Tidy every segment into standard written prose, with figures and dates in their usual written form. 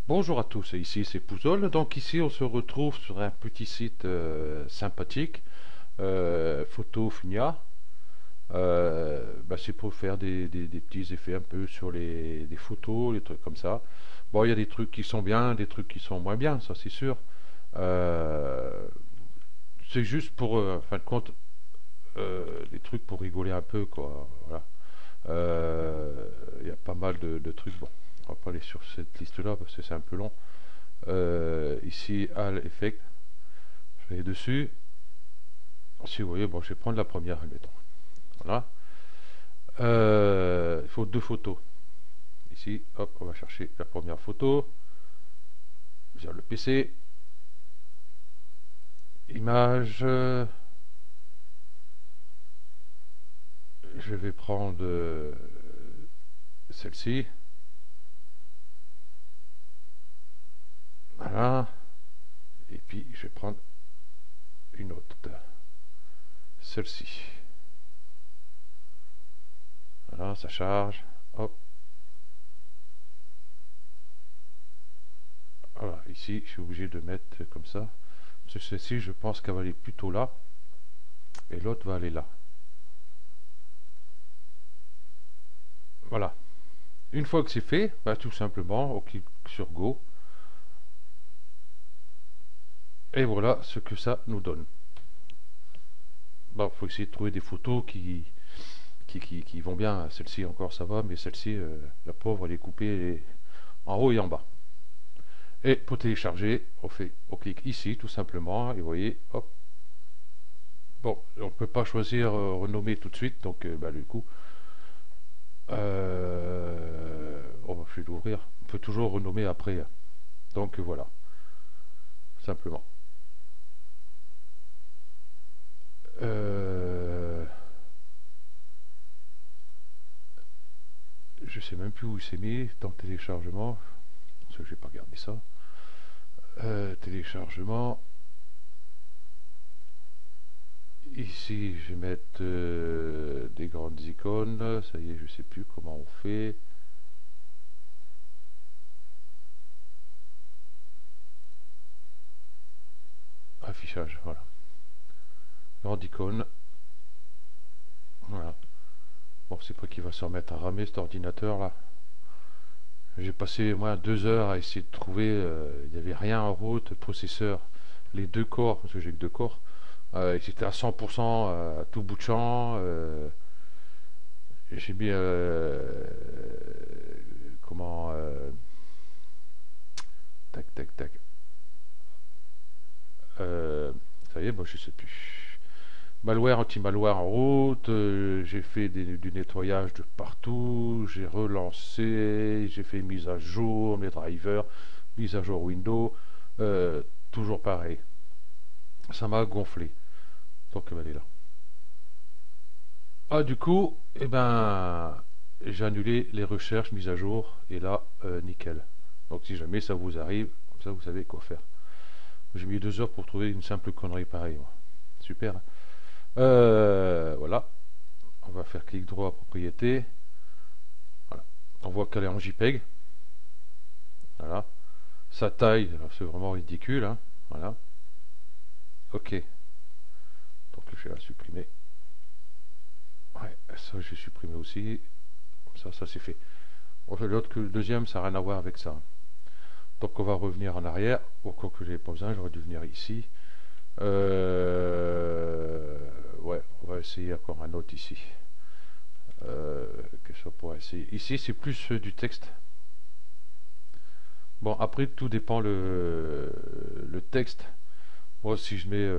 Bonjour à tous, ici c'est Pouzol. Donc ici on se retrouve sur un petit site sympathique, Photo Funia. C'est pour faire des petits effets un peu sur des photos, les trucs comme ça. Bon, il y a des trucs qui sont bien, des trucs qui sont moins bien, ça c'est sûr. Euh, c'est juste pour, en fin de compte, des trucs pour rigoler un peu, quoi. Voilà. Il y a pas mal de trucs. Bon, on va pas aller sur cette liste-là parce que c'est un peu long. Ici, All Effect, je vais dessus. Si vous voyez, bon, je vais prendre la première, admettons. Voilà. Il faut deux photos. Ici, hop, on va chercher la première photo. Via le PC. Image. Je vais prendre celle-ci. Voilà. Et puis, je vais prendre une autre. Celle-ci. Voilà, ça charge. Hop. Voilà, ici, je suis obligé de mettre comme ça. Parce que celle-ci, je pense qu'elle va aller plutôt là. Et l'autre va aller là. Voilà. Une fois que c'est fait, tout simplement, on clique sur Go. Et voilà ce que ça nous donne. Bon, faut essayer de trouver des photos qui vont bien. Celle-ci encore ça va, mais celle-ci, la pauvre, elle est coupée en haut et en bas. Et pour télécharger, on clique ici tout simplement, et vous voyez, hop. Bon, on ne peut pas choisir renommer tout de suite, donc du coup, je vais l'ouvrir. On peut toujours renommer après. Donc voilà, simplement. Je sais même plus où il s'est mis dans le téléchargement, parce que je n'ai pas regardé ça. Téléchargement. Ici, je vais mettre des grandes icônes. Ça y est, je sais plus comment on fait. Affichage, voilà. Grande icône. Voilà. Bon, c'est pas qu'il va se remettre à ramer cet ordinateur là. J'ai passé moi 2 heures à essayer de trouver. Il n'y avait rien en route. Processeur, les deux corps, parce que j'ai que deux corps. Ils étaient à 100% à tout bout de champ. J'ai mis comment tac tac tac. Ça y est, moi je sais plus. Malware, anti-malware en route, j'ai fait du nettoyage de partout, j'ai relancé, j'ai fait mise à jour, mes drivers, mise à jour Windows, toujours pareil. Ça m'a gonflé. Donc elle est là. Ah du coup, j'ai annulé les recherches mises à jour et là, nickel. Donc si jamais ça vous arrive, comme ça vous savez quoi faire. J'ai mis 2 heures pour trouver une simple connerie pareille. Moi. Super. Voilà. On va faire clic droit propriété. Voilà. On voit qu'elle est en JPEG. Voilà. Sa taille, c'est vraiment ridicule. Hein. Voilà. Ok. Donc je vais la supprimer. Ouais, ça je vais supprimer aussi. Comme ça c'est fait. Bon, l'autre que le deuxième, ça n'a rien à voir avec ça. Donc on va revenir en arrière. Encore que j'ai pas besoin, j'aurais dû venir ici. Ouais, on va essayer encore un autre ici. Que ça pourrait essayer. Ici, c'est plus du texte. Bon, après, tout dépend le texte. Moi, si je mets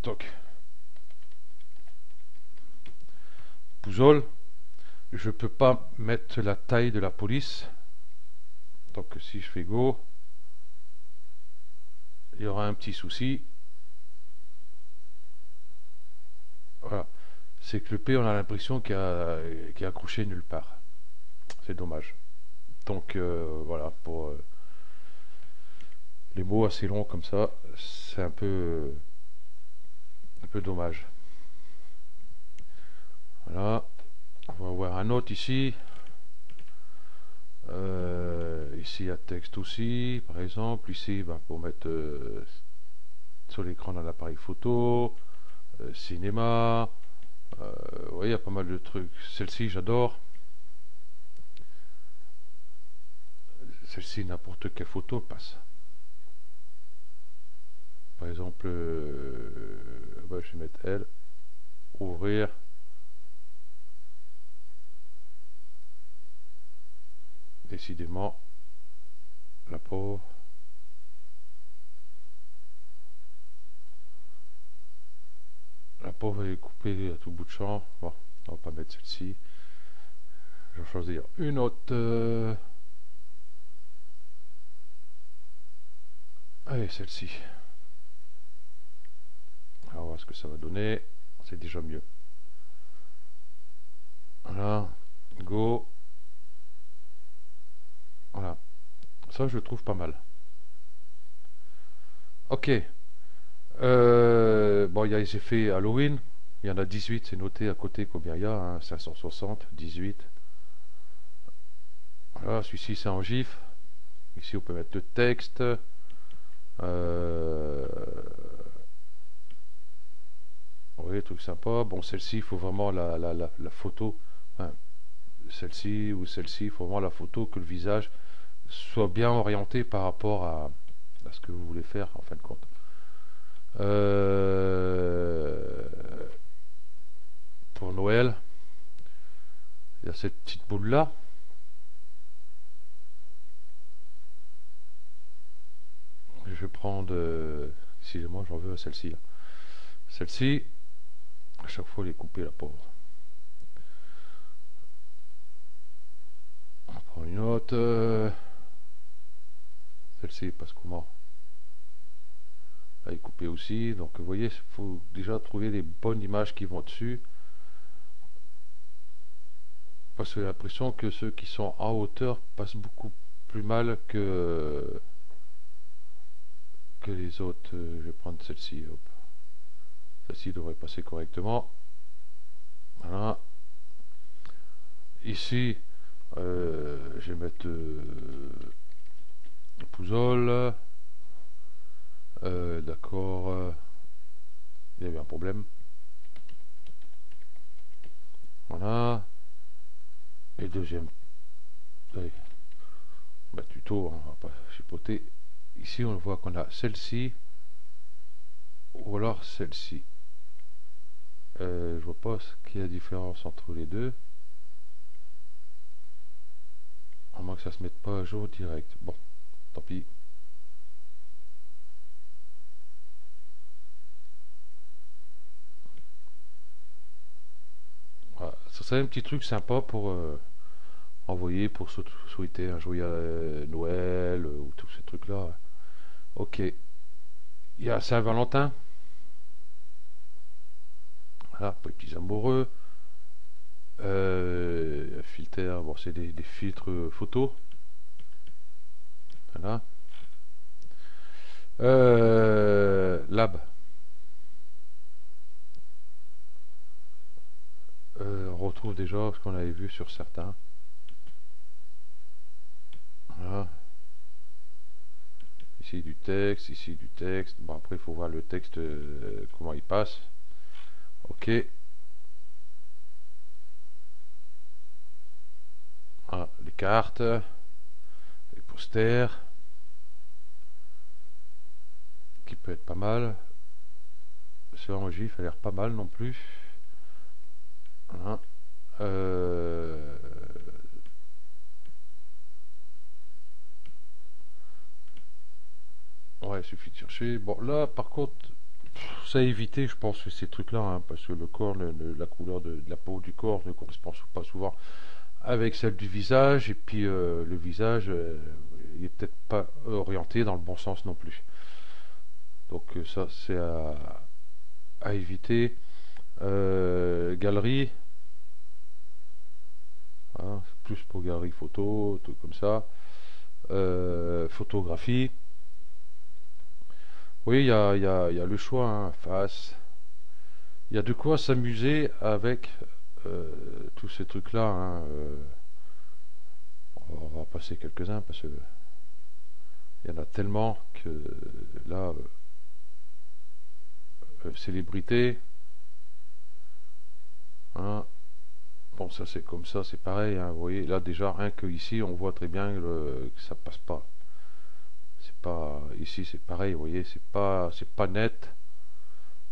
toc, Pouzol, je peux pas mettre la taille de la police. Donc, si je fais go, il y aura un petit souci. Voilà. C'est que le P, on a l'impression qu'il est accroché nulle part. C'est dommage. Donc, voilà, pour les mots assez longs comme ça, c'est un peu dommage. Voilà. On va voir un autre ici. Ici il y a texte aussi, par exemple. Ici, ben, pour mettre sur l'écran d'un appareil photo, cinéma. Vous voyez, il y a pas mal de trucs. Celle-ci, j'adore. Celle-ci, n'importe quelle photo passe. Par exemple, je vais mettre elle. Ouvrir. Décidément, la pauvre. La pauvre elle est coupée à tout bout de champ. Bon, on va pas mettre celle-ci. Je vais choisir une autre. Allez, celle-ci. On va voir ce que ça va donner. C'est déjà mieux. Voilà. Go. Voilà. Ça, je trouve pas mal. Ok. Bon, il y a les effets Halloween. Il y en a 18, c'est noté à côté combien il y a. Hein, 560, 18. Voilà, celui-ci, c'est en GIF. Ici, on peut mettre le texte. Oui, truc sympa. Bon, celle-ci, il faut vraiment la photo. Hein, celle-ci ou celle-ci, il faut vraiment la photo, que le visage soit bien orienté par rapport à ce que vous voulez faire, en fin de compte. Pour Noël, il y a cette petite boule là. Je vais prendre, excusez-moi, j'en veux à celle-ci là. Celle-ci, à chaque fois, elle est coupée, la pauvre. On prend une autre. Celle-ci, passe comment? Elle est coupée aussi. Donc, vous voyez, il faut déjà trouver les bonnes images qui vont dessus. Parce que j'ai l'impression que ceux qui sont en hauteur passent beaucoup plus mal que les autres. Je vais prendre celle-ci. Celle-ci devrait passer correctement. Voilà. Ici, je vais mettre Pouzol. D'accord. Il y avait un problème. Voilà. Et deuxième. Allez. Bah, tuto, hein, on va pas chipoter. Ici, on voit qu'on a celle-ci. Ou alors celle-ci. Je vois pas ce qu'il y a de différence entre les deux. À moins que ça se mette pas à jour direct. Bon, tant pis. Voilà. Ça serait un petit truc sympa pour envoyer, pour souhaiter un joyeux Noël ou tous ces trucs-là. Ok. Il y a Saint-Valentin. Voilà, pour les petits amoureux. Filter, bon, c'est des filtres photos. Voilà. Lab. On retrouve déjà ce qu'on avait vu sur certains. Voilà. Ici du texte, ici du texte. Bon, après, il faut voir le texte, comment il passe. Ok. Voilà, les cartes, les posters, qui peut être pas mal. Ce en GIF a l'air pas mal non plus. Voilà. Ouais, il suffit de chercher. Bon, là, par contre, ça a évité, je pense, ces trucs-là, hein, parce que le corps, la couleur de la peau du corps ne correspond pas souvent avec celle du visage, et puis le visage, il est peut-être pas orienté dans le bon sens non plus. Donc ça, c'est à éviter. Galerie, hein, plus pour galerie photo, tout comme ça. Photographie. Oui, il y a le choix, hein, face. Il y a de quoi s'amuser avec tous ces trucs-là. Hein, On va passer quelques-uns parce que il y en a tellement que là, célébrité, hein. Bon, ça c'est comme ça, c'est pareil, hein, vous voyez, là déjà, rien que ici, on voit très bien que ça passe pas. C'est pas, ici c'est pareil, vous voyez, c'est pas net.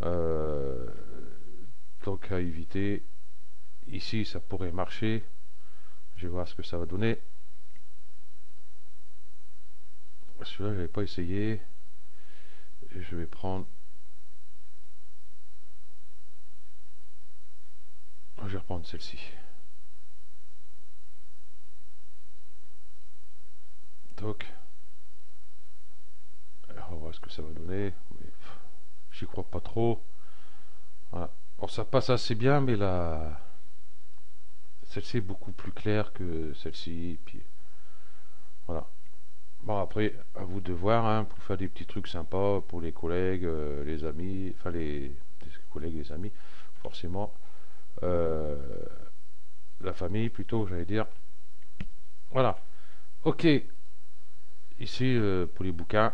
Euh, donc à éviter. Ici, ça pourrait marcher. Je vais voir ce que ça va donner. Celui-là, je n'avais pas essayé. Et je vais prendre. Je vais reprendre celle-ci. Donc, alors, on va voir ce que ça va donner. J'y crois pas trop. Voilà. Bon, ça passe assez bien, mais là, celle-ci est beaucoup plus claire que celle-ci. Puis voilà. Bon, après, à vous de voir, hein, pour faire des petits trucs sympas pour les collègues, les amis, enfin les collègues, les amis, forcément. Euh, la famille plutôt, j'allais dire. Voilà. Ok. Ici, pour les bouquins,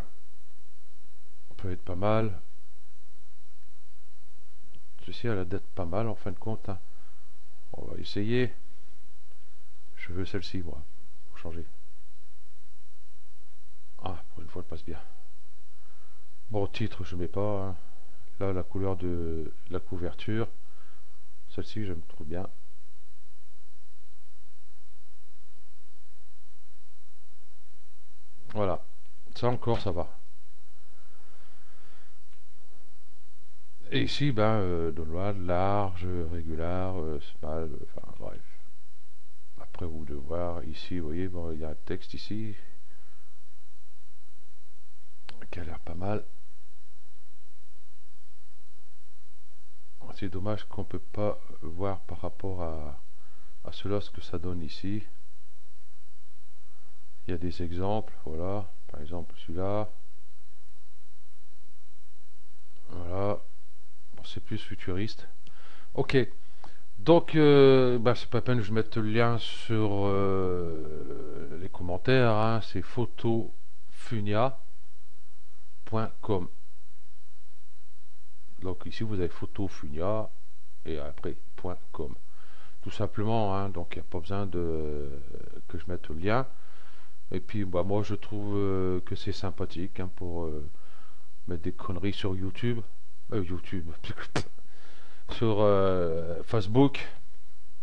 ça peut être pas mal. Ceci a l'air d'être pas mal en fin de compte, hein. On va essayer. Je veux celle-ci, moi, pour changer. Ah, pour une fois, elle passe bien. Bon, titre, je mets pas, hein. Là, la couleur de la couverture. Celle-ci, j'aime trop bien. Voilà. Ça encore, ça va. Et ici, ben, Download, large, régular, small, enfin bref. Après, vous devez voir ici, vous voyez, bon, il y a un texte ici qui a l'air pas mal. C'est dommage qu'on peut pas voir par rapport à cela ce que ça donne ici. Il y a des exemples, voilà. Par exemple, celui-là. Voilà. Bon, c'est plus futuriste. Ok. Donc, bah, c'est pas la peine que je mette le lien sur les commentaires, hein. C'est photofunia.com. Donc ici vous avez photofunia et après .com. Tout simplement, hein. Donc il n'y a pas besoin que je mette le lien. Et puis bah, moi je trouve que c'est sympathique, hein, pour mettre des conneries sur YouTube. YouTube. Sur Facebook.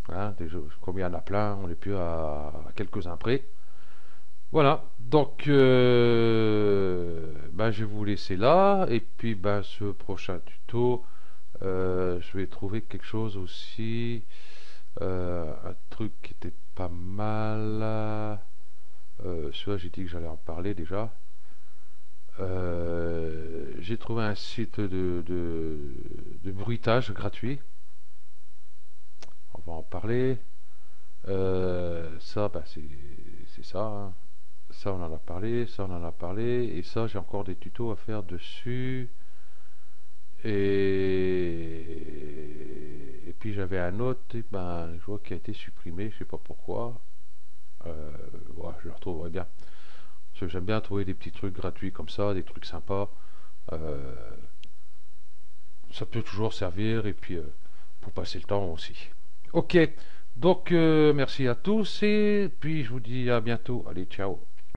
Hein, comme il y en a plein, on n'est plus à quelques-uns près. Voilà, donc ben, je vais vous laisser là. Et puis ben, ce prochain tuto, je vais trouver quelque chose aussi. Un truc qui était pas mal. Celui-là, j'ai dit que j'allais en parler déjà. J'ai trouvé un site de bruitage gratuit. On va en parler. Ça, bah, c'est ça, hein. Ça, on en a parlé. Ça, on en a parlé. Et ça, j'ai encore des tutos à faire dessus. Et puis, j'avais un autre. Et ben, je vois qu'il a été supprimé. Je sais pas pourquoi. Ouais, je le retrouverai bien. Parce que j'aime bien trouver des petits trucs gratuits comme ça, des trucs sympas. Euh, Ça peut toujours servir. Et puis, pour passer le temps aussi. Ok. Donc, merci à tous et puis je vous dis à bientôt. Allez, ciao.